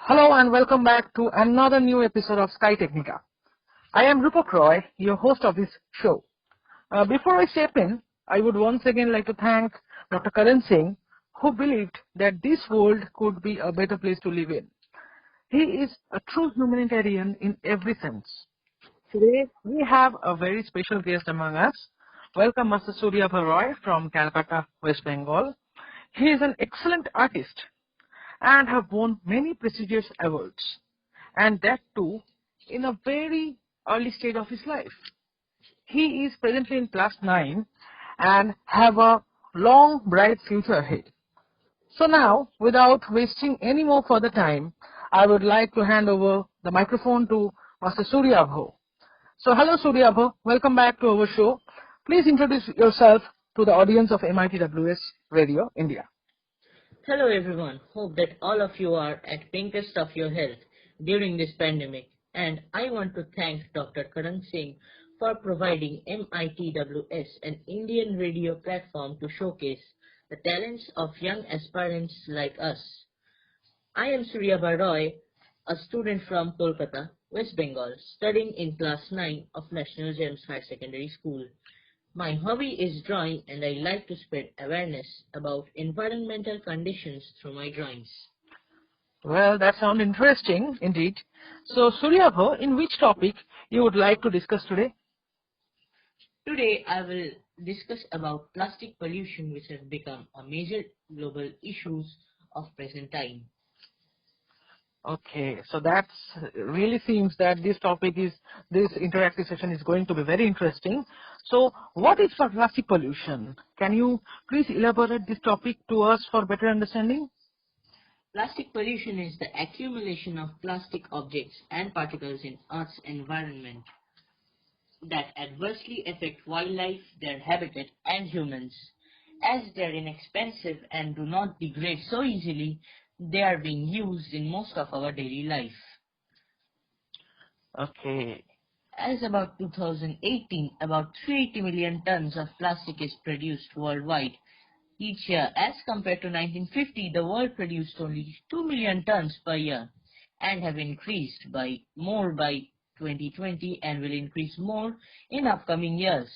Hello and welcome back to another new episode of Scitechnica. I am Rupak Roy, your host of this show. Before I step in, I would once again like to thank Dr. Karan Singh, who believed that this world could be a better place to live in. He is a true humanitarian in every sense. Today, we have a very special guest among us. Welcome Master Suryabha Roy from Calcutta, West Bengal. He is an excellent artist and have won many prestigious awards, and that too in a very early stage of his life. He is presently in class 9 and have a long, bright future ahead. So now, without wasting any more further time, I would like to hand over the microphone to Master Suryabha. So hello Suryabha, welcome back to our show. Please introduce yourself to the audience of MITWS Radio India. Hello everyone, hope that all of you are at pinkest of your health during this pandemic, and I want to thank Dr. Karan Singh for providing MITWS an Indian radio platform to showcase the talents of young aspirants like us. I am Suryabha Roy, a student from Kolkata, West Bengal, studying in class 9 of National Gems Higher Secondary School. My hobby is drawing and I like to spread awareness about environmental conditions through my drawings. Well, that sounds interesting indeed. So, Suryabha, in which topic you would like to discuss today? Today I will discuss about plastic pollution, which has become a major global issue of present time. Okay, so that really seems that this interactive session is going to be very interesting. So, what is plastic pollution? Can you please elaborate this topic to us for better understanding? Plastic pollution is the accumulation of plastic objects and particles in Earth's environment that adversely affect wildlife, their habitat, and humans. As they are inexpensive and do not degrade so easily, they are being used in most of our daily life. Okay. As about 2018, about 380 million tons of plastic is produced worldwide each year. As compared to 1950, the world produced only 2 million tons per year and have increased by 2020 and will increase more in upcoming years.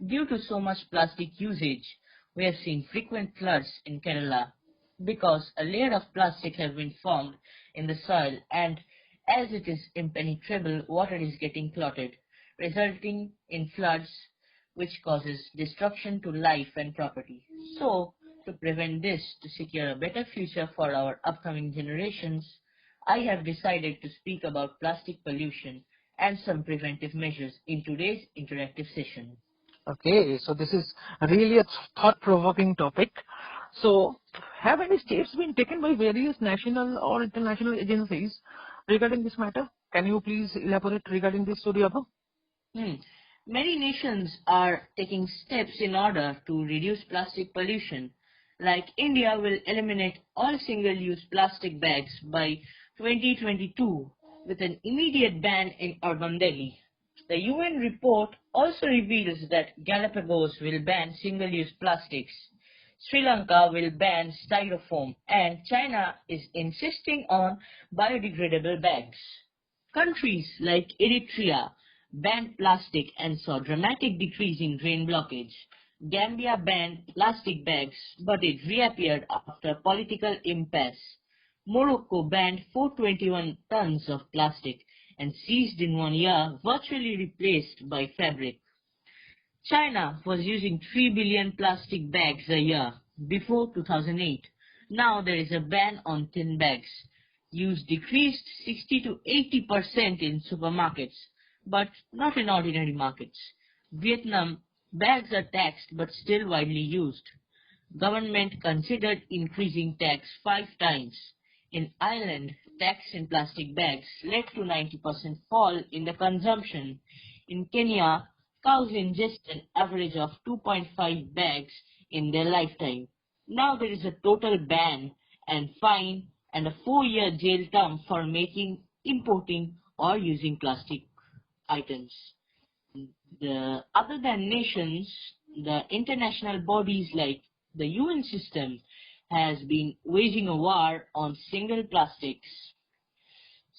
Due to so much plastic usage, we have seen frequent floods in Kerala because a layer of plastic has been formed in the soil, and as it is impenetrable, water is getting clotted, resulting in floods which causes destruction to life and property. So, to prevent this, to secure a better future for our upcoming generations, I have decided to speak about plastic pollution and some preventive measures in today's interactive session. Okay, so this is really a thought-provoking topic. So, have any steps been taken by various national or international agencies regarding this matter? Can you please elaborate regarding this, Suryabha? Many nations are taking steps in order to reduce plastic pollution. Like India will eliminate all single-use plastic bags by 2022 with an immediate ban in urban Delhi. The UN report also reveals that Galapagos will ban single-use plastics. Sri Lanka will ban styrofoam, and China is insisting on biodegradable bags. Countries like Eritrea banned plastic and saw dramatic decrease in drain blockage. Gambia banned plastic bags, but it reappeared after political impasse. Morocco banned 421 tons of plastic and seized in 1 year, virtually replaced by fabric. China was using 3 billion plastic bags a year before 2008. Now there is a ban on thin bags. Use decreased 60 to 80% in supermarkets, but not in ordinary markets. Vietnam, bags are taxed but still widely used. Government considered increasing tax 5 times. In Ireland, tax in plastic bags led to 90% fall in the consumption. In Kenya, cows ingest an average of 2.5 bags in their lifetime. Now there is a total ban and fine and a 4-year jail term for making, importing, or using plastic items. Other than nations, the international bodies like the UN system has been waging a war on single plastics.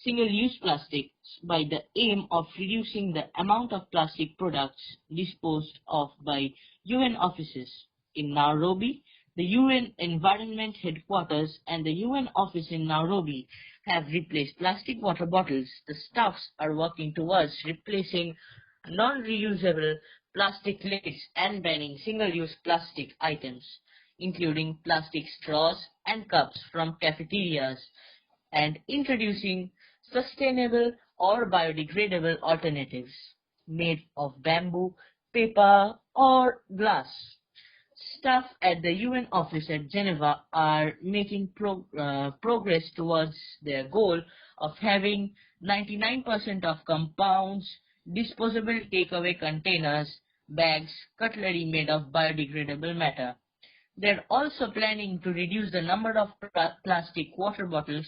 single-use plastics by the aim of reducing the amount of plastic products disposed of by UN offices. In Nairobi, the UN Environment Headquarters and the UN office in Nairobi have replaced plastic water bottles. The staffs are working towards replacing non-reusable plastic lids and banning single-use plastic items, including plastic straws and cups from cafeterias, and introducing sustainable or biodegradable alternatives made of bamboo, paper, or glass. Staff at the UN office at Geneva are making progress towards their goal of having 99% of compounds, disposable takeaway containers, bags, cutlery made of biodegradable matter. They're also planning to reduce the number of plastic water bottles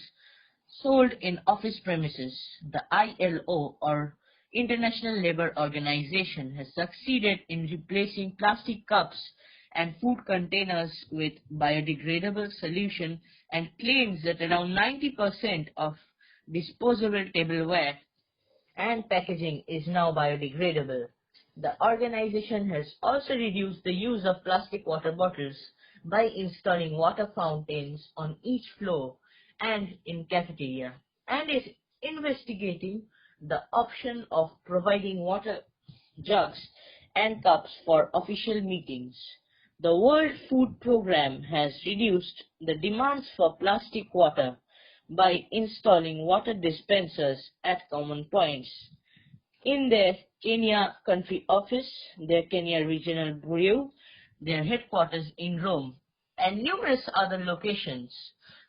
sold in office premises. The ILO, or International Labour Organization, has succeeded in replacing plastic cups and food containers with biodegradable solution and claims that around 90% of disposable tableware and packaging is now biodegradable. The organization has also reduced the use of plastic water bottles by installing water fountains on each floor and in cafeteria, and is investigating the option of providing water jugs and cups for official meetings. The World Food Programme has reduced the demands for plastic water by installing water dispensers at common points. In their Kenya country office, their Kenya regional bureau, their headquarters in Rome, and numerous other locations,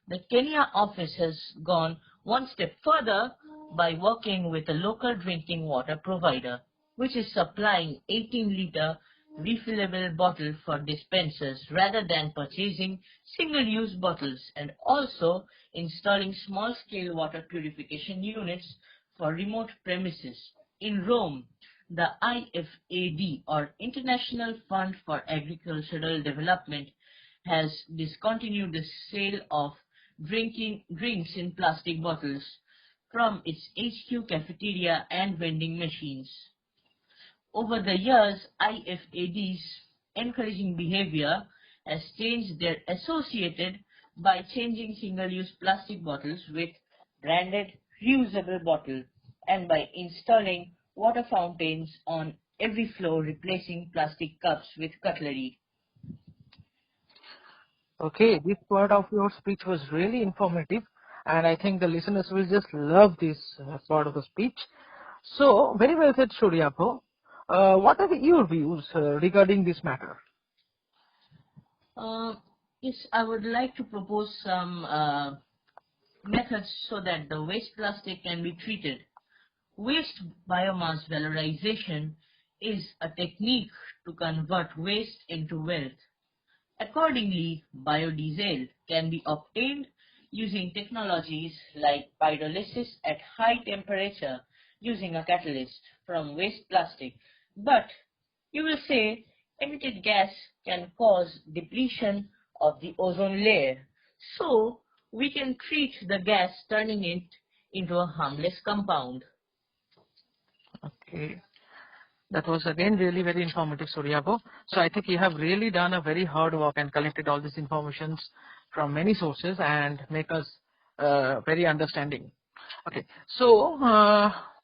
the Kenya office has gone one step further by working with a local drinking water provider, which is supplying 18-liter refillable bottle for dispensers rather than purchasing single-use bottles, and also installing small-scale water purification units for remote premises. In Rome, the IFAD, or International Fund for Agricultural Development, has discontinued the sale of drinks in plastic bottles from its HQ cafeteria and vending machines. Over the years, IFAD's encouraging behavior has changed their associated by changing single-use plastic bottles with branded reusable bottle and by installing water fountains on every floor, replacing plastic cups with cutlery. Okay, this part of your speech was really informative, and I think the listeners will just love this part of the speech. So, very well said, Suryabha. What are your views regarding this matter? Yes, I would like to propose some methods so that the waste plastic can be treated. Waste biomass valorization is a technique to convert waste into wealth. Accordingly, biodiesel can be obtained using technologies like pyrolysis at high temperature using a catalyst from waste plastic. But you will say emitted gas can cause depletion of the ozone layer. So we can treat the gas, turning it into a harmless compound. Okay. That was again really very informative, Suryabha. So I think you have really done a very hard work and collected all these informations from many sources and make us very understanding. Okay, so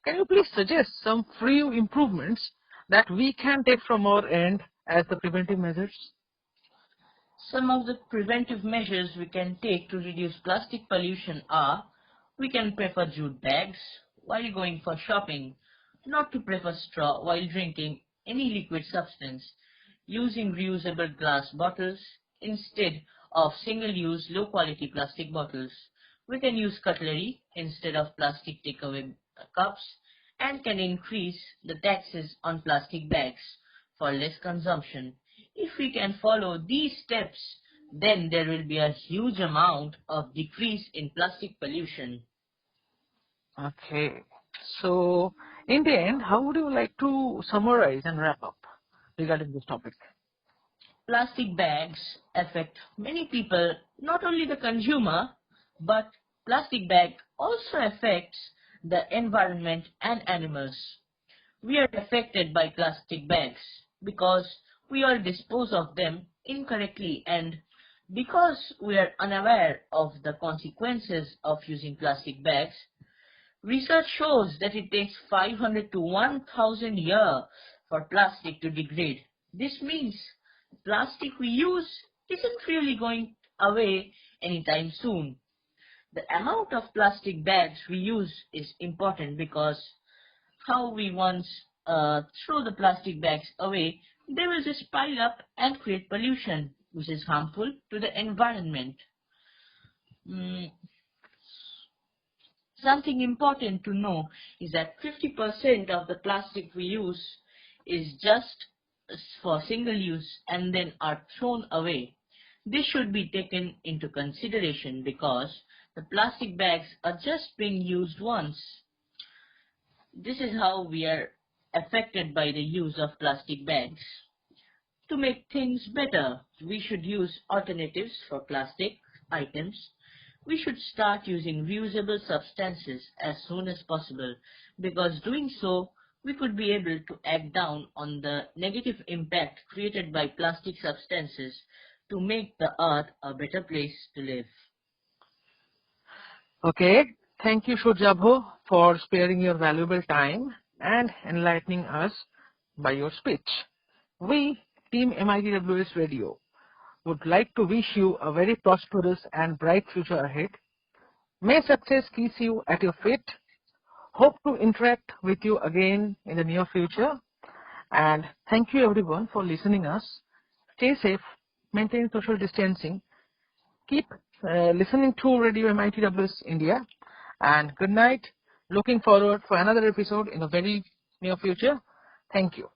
can you please suggest some few improvements that we can take from our end as the preventive measures? Some of the preventive measures we can take to reduce plastic pollution are: we can prefer jute bags while going for shopping, not to prefer straw while drinking any liquid substance, using reusable glass bottles instead of single-use low-quality plastic bottles. We can use cutlery instead of plastic takeaway cups, and can increase the taxes on plastic bags for less consumption. If we can follow these steps, then there will be a huge amount of decrease in plastic pollution. Okay, so in the end, how would you like to summarize and wrap up regarding this topic? Plastic bags affect many people, not only the consumer, but plastic bag also affects the environment and animals. We are affected by plastic bags because we all dispose of them incorrectly, and because we are unaware of the consequences of using plastic bags. Research shows that it takes 500 to 1000 years for plastic to degrade. This means plastic we use isn't really going away anytime soon. The amount of plastic bags we use is important because how we once throw the plastic bags away, they will just pile up and create pollution, which is harmful to the environment. Something important to know is that 50% of the plastic we use is just for single use and then are thrown away. This should be taken into consideration because the plastic bags are just being used once. This is how we are affected by the use of plastic bags. To make things better, we should use alternatives for plastic items. We should start using reusable substances as soon as possible, because doing so, we could be able to act down on the negative impact created by plastic substances to make the earth a better place to live. Okay, thank you Suryabha for sparing your valuable time and enlightening us by your speech. We, Team MITWS Radio, would like to wish you a very prosperous and bright future ahead. May success kiss you at your feet. Hope to interact with you again in the near future. And thank you everyone for listening us. Stay safe, maintain social distancing, keep listening to Radio MITWS India, and good night. Looking forward for another episode in a very near future. Thank you.